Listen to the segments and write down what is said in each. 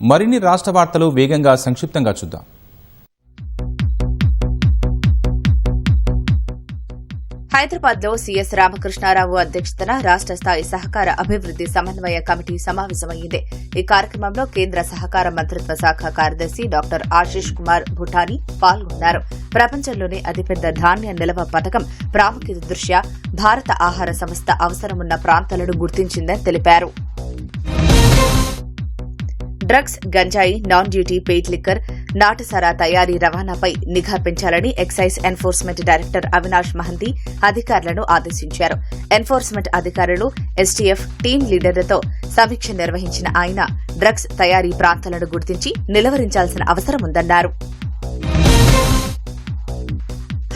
మరిన్ని రాష్ట్ర వార్తలు వేగంగా సంక్షిప్తంగా చూద్దాం. హైదరాబాద్లో సీఎస్ రామకృష్ణారావు అధ్యక్షతన రాష్ట స్థాయి సహకార అభివృద్ది సమన్వయ కమిటీ సమావేశమైంది. ఈ కార్యక్రమంలో కేంద్ర సహకార మంత్రిత్వ శాఖ కార్యదర్శి డాక్టర్ ఆశీష్ కుమార్ భూటానీ పాల్గొన్నారు. ప్రపంచంలోనే అతిపెద్ద ధాన్య నిల్వ పథకం ప్రాముఖ్యత దృష్ట్యా భారత ఆహార సంస్థ అవసరమున్న ప్రాంతాలను గుర్తించిందని తెలిపారు. డ్రగ్స్, గంజాయి, నాన్ డ్యూటీ పెయిడ్ లిక్కర్, నాటుసారా తయారీ రవాణాపై నిఘా పెంచాలని excise enforcement director Avinash Mohanty అధికారులను ఆదేశించారు. ఎన్ఫోర్స్మెంట్ అధికారులు, ఎస్టీఎఫ్ టీం లీడర్లతో సమీక్ష నిర్వహించిన ఆయన డ్రగ్స్ తయారీ ప్రాంతాలను గుర్తించి నిలువరించాల్సిన అవసరం ఉందన్నారు.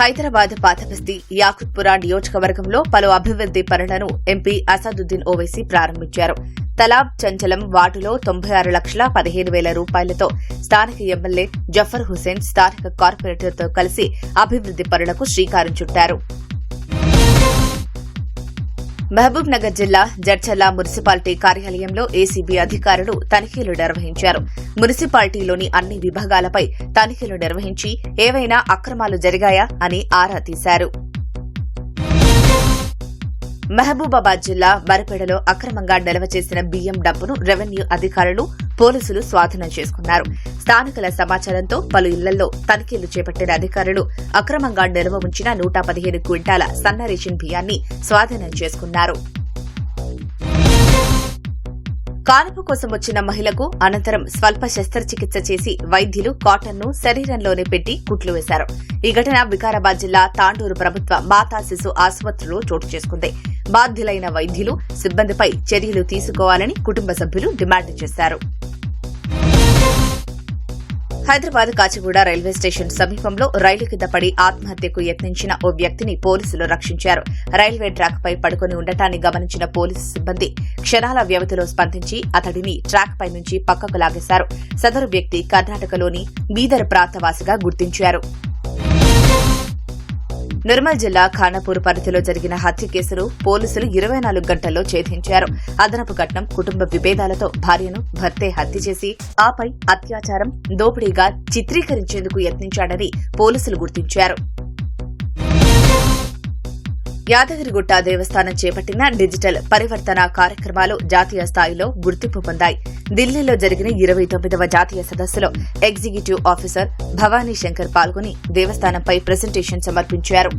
హైదరాబాద్ పాతబస్తీ యాకుత్పురా నియోజకవర్గంలో పలు అభివృద్ది పనులను ఎంపీ అసదుద్దీన్ ఓవైసీ ప్రారంభించారు. తలాబ్ చంచలం వార్డులో 96,15,000 రూపాయలతో స్థానిక ఎమ్మెల్యే జఫర్ హుసేన్ స్థానిక కార్పొరేటర్తో కలిసి అభివృద్ది పనులకు శ్రీకారం చుట్టారు. మహబూబ్ నగర్ జిల్లా జడ్చర్ల మున్సిపాలిటీ కార్యాలయంలో ఏసీబీ అధికారులు తనిఖీలు నిర్వహించారు. మున్సిపాలిటీలోని అన్ని విభాగాలపై తనిఖీలు నిర్వహించి ఏవైనా అక్రమాలు జరిగాయా అని ఆరా తీశారు. మహబూబాబాద్ జిల్లా బరపేడలో అక్రమంగా నిల్వ చేసిన బియ్యం డబ్బును రెవెన్యూ అధికారులు, పోలీసులు స్వాధీనం చేసుకున్నారు. స్థానికుల సమాచారంతో పలు ఇళ్లలో తనిఖీలు చేపట్టిన అధికారులు అక్రమంగా నిల్వ ఉంచిన 115 క్వింటాల సన్న రేషన్ బియ్యాన్ని స్వాధీనం చేసుకున్నారు. కానుపు కోసం వచ్చిన మహిళకు అనంతరం స్వల్ప శస్త్రచికిత్స చేసి వైద్యులు కాటన్ను శరీరంలోనే పెట్టి కుట్లు వేశారు. ఈ ఘటన వికారాబాద్ జిల్లా తాండూరు ప్రభుత్వ మాతా శిశు ఆసుపత్రిలో చోటు చేసుకుంది. బాధ్యులైన వైద్యులు, సిబ్బందిపై చర్యలు తీసుకోవాలని కుటుంబ సభ్యులు డిమాండ్ చేశారు. హైదరాబాద్ కాచిగూడ రైల్వే స్టేషన్ సమీపంలో రైలు కింద పడి ఆత్మహత్యకు యత్నించిన ఓ వ్యక్తిని పోలీసులు రక్షించారు. రైల్వే ట్రాక్పై పడుకుని ఉండటాన్ని గమనించిన పోలీసు సిబ్బంది క్షణాల వ్యవధిలో స్పందించి అతడిని ట్రాక్పై నుంచి పక్కకు లాగేశారు. సదరు వ్యక్తి కర్ణాటకలోని బీదర్ ప్రాంతవాసిగా గుర్తించారు. నిర్మల్ జిల్లా ఖానాపూర్ పరిధిలో జరిగిన హత్య కేసును పోలీసులు 24 గంటల్లో ఛేదించారు. అదనపు కట్నం, కుటుంబ విభేదాలతో భార్యను భర్తే హత్య చేసి ఆపై అత్యాచారం, దోపిడీగా చిత్రీకరించేందుకు యత్నించాడని పోలీసులు గుర్తించారు. యాదగిరిగుట్ట దేవస్థానం చేపట్టిన డిజిటల్ పరివర్తన కార్యక్రమాలు జాతీయ స్థాయిలో గుర్తింపు పొందాయి. ఢిల్లీలో జరిగిన 29వ జాతీయ సదస్సులో ఎగ్జిక్యూటివ్ ఆఫీసర్ భవానీ శంకర్ పాల్గొని దేవస్థానంపై ప్రెజెంటేషన్ సమర్పించారు.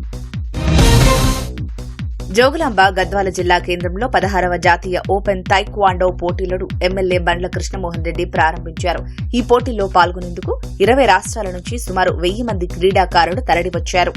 జోగులాంబ గద్వాల జిల్లా కేంద్రంలో 16వ జాతీయ ఓపెన్ తైక్వాండో పోటీలను ఎమ్మెల్యే బండ్ల కృష్ణమోహన్ రెడ్డి ప్రారంభించారు. ఈ పోటీల్లో పాల్గొనేందుకు 20 రాష్ట్రాల నుంచి సుమారు 1000 మంది క్రీడాకారులు తరలివచ్చారు.